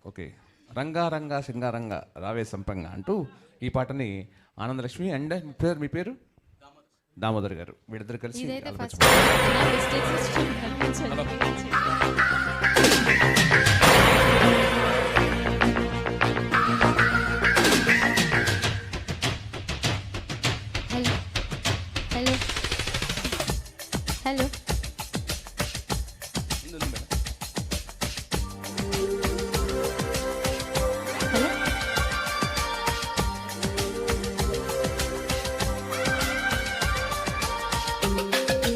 Okay, Ranga Ranga సింగారంగా రావే సంపంగా అంటూ ఈ పాటని ఆనందలక్ష్మి అండ్ మీ పేరు దామోదర్ గారు వీళ్ళిద్దరు కలిసి హలో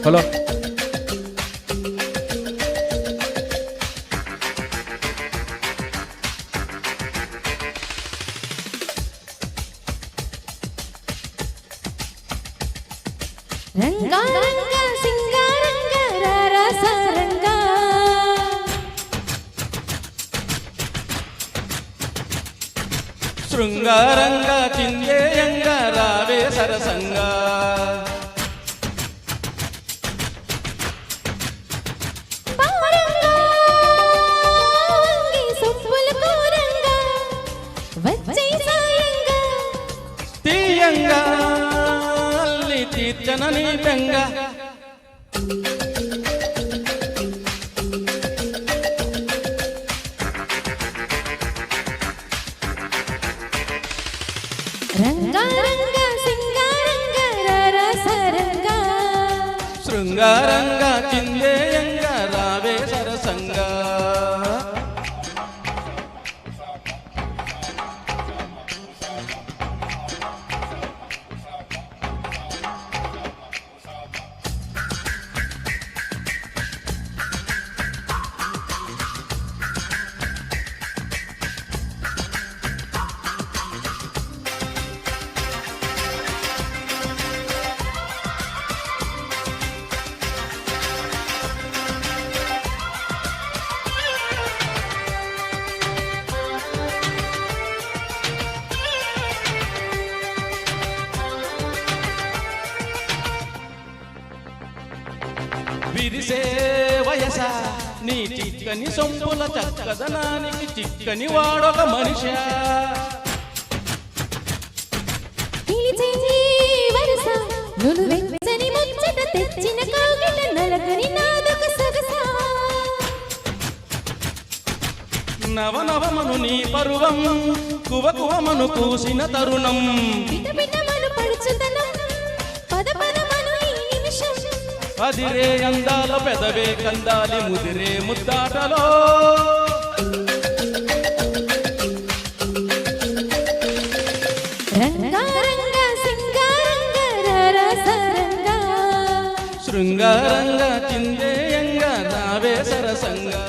హలో రంగా రంగా సింగారంగా రారా సారంగా శృంగారంగా చిందేయంగా రావే సరసంగా పారంగా వంగి సొప్పుల కూరంగా వచ్చే సాయంగా తీయంగా అల్లి తీర్చనని బెంగ రంగా రంగా సింగారంగా రారా సారంగా శృంగారంగా చిందేయంగా రావే సరసంగా విరిసే వయస నీ చిక్కని సొంపుల చక్కదనానికి చిక్కని వాడొక మనిషి పిలిచే వరస నులు వెచ్చని ముచ్చట తెచ్చిన కాగిట నలగని నాదొక సొగస నవనవమను నీ పరువం కువకువమను కూసిన తరుణం పిట పిటమను పడుచుదనం పద పదమను ఈ నిమిషం అదిరే అందాల పెదవే కందాలి ముదిరే ముద్దాటలో రంగా రంగా సింగారంగా రారా సారంగా శృంగారంగా చిందేయంగా నావే సరసంగా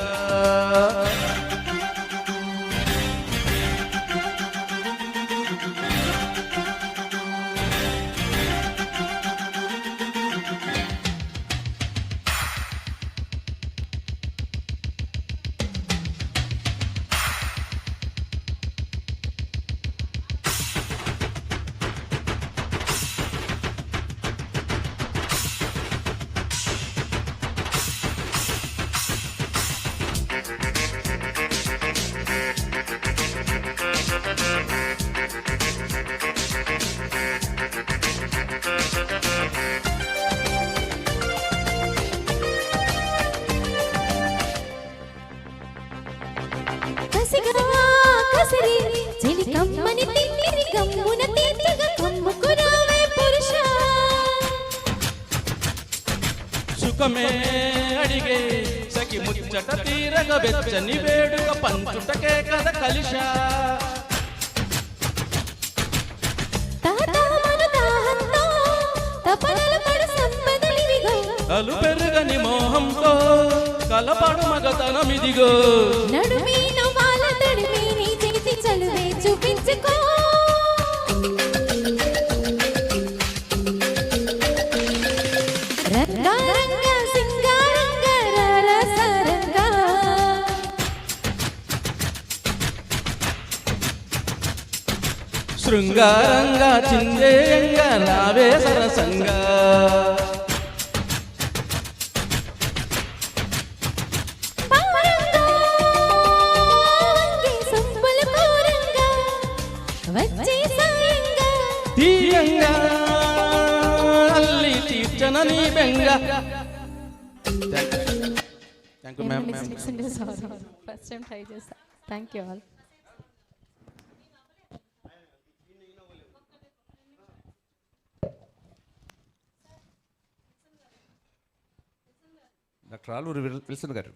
కసిగా కసిరి చెలి కమ్మని తిమ్మిరి గమ్మున తీర్చగా కమ్ముకు రావే పురుష సుఖమే అడిగే సఖి ముచ్చట తీరగ వెచ్చని వేడుక పంచుటకే కథ కలిశ తాతామను దాహంతో తపనల పడు సంపదలివిగో అలు పెరుగని మోహంతో కలపడు మగతనమిదిగో నడుమీన వాళ్ళ తడిమి నీ చేతి చలువే చూపించుకో రంగా రంగా సింగారంగా రారా సారంగా శృంగారంగా చిందేయంగా రావే సరసంగా పారంగా నీ బెంగ. Thank you ma'am. First time try చేస్తా. Thank you all. Doctor Aluri Wilson గారు.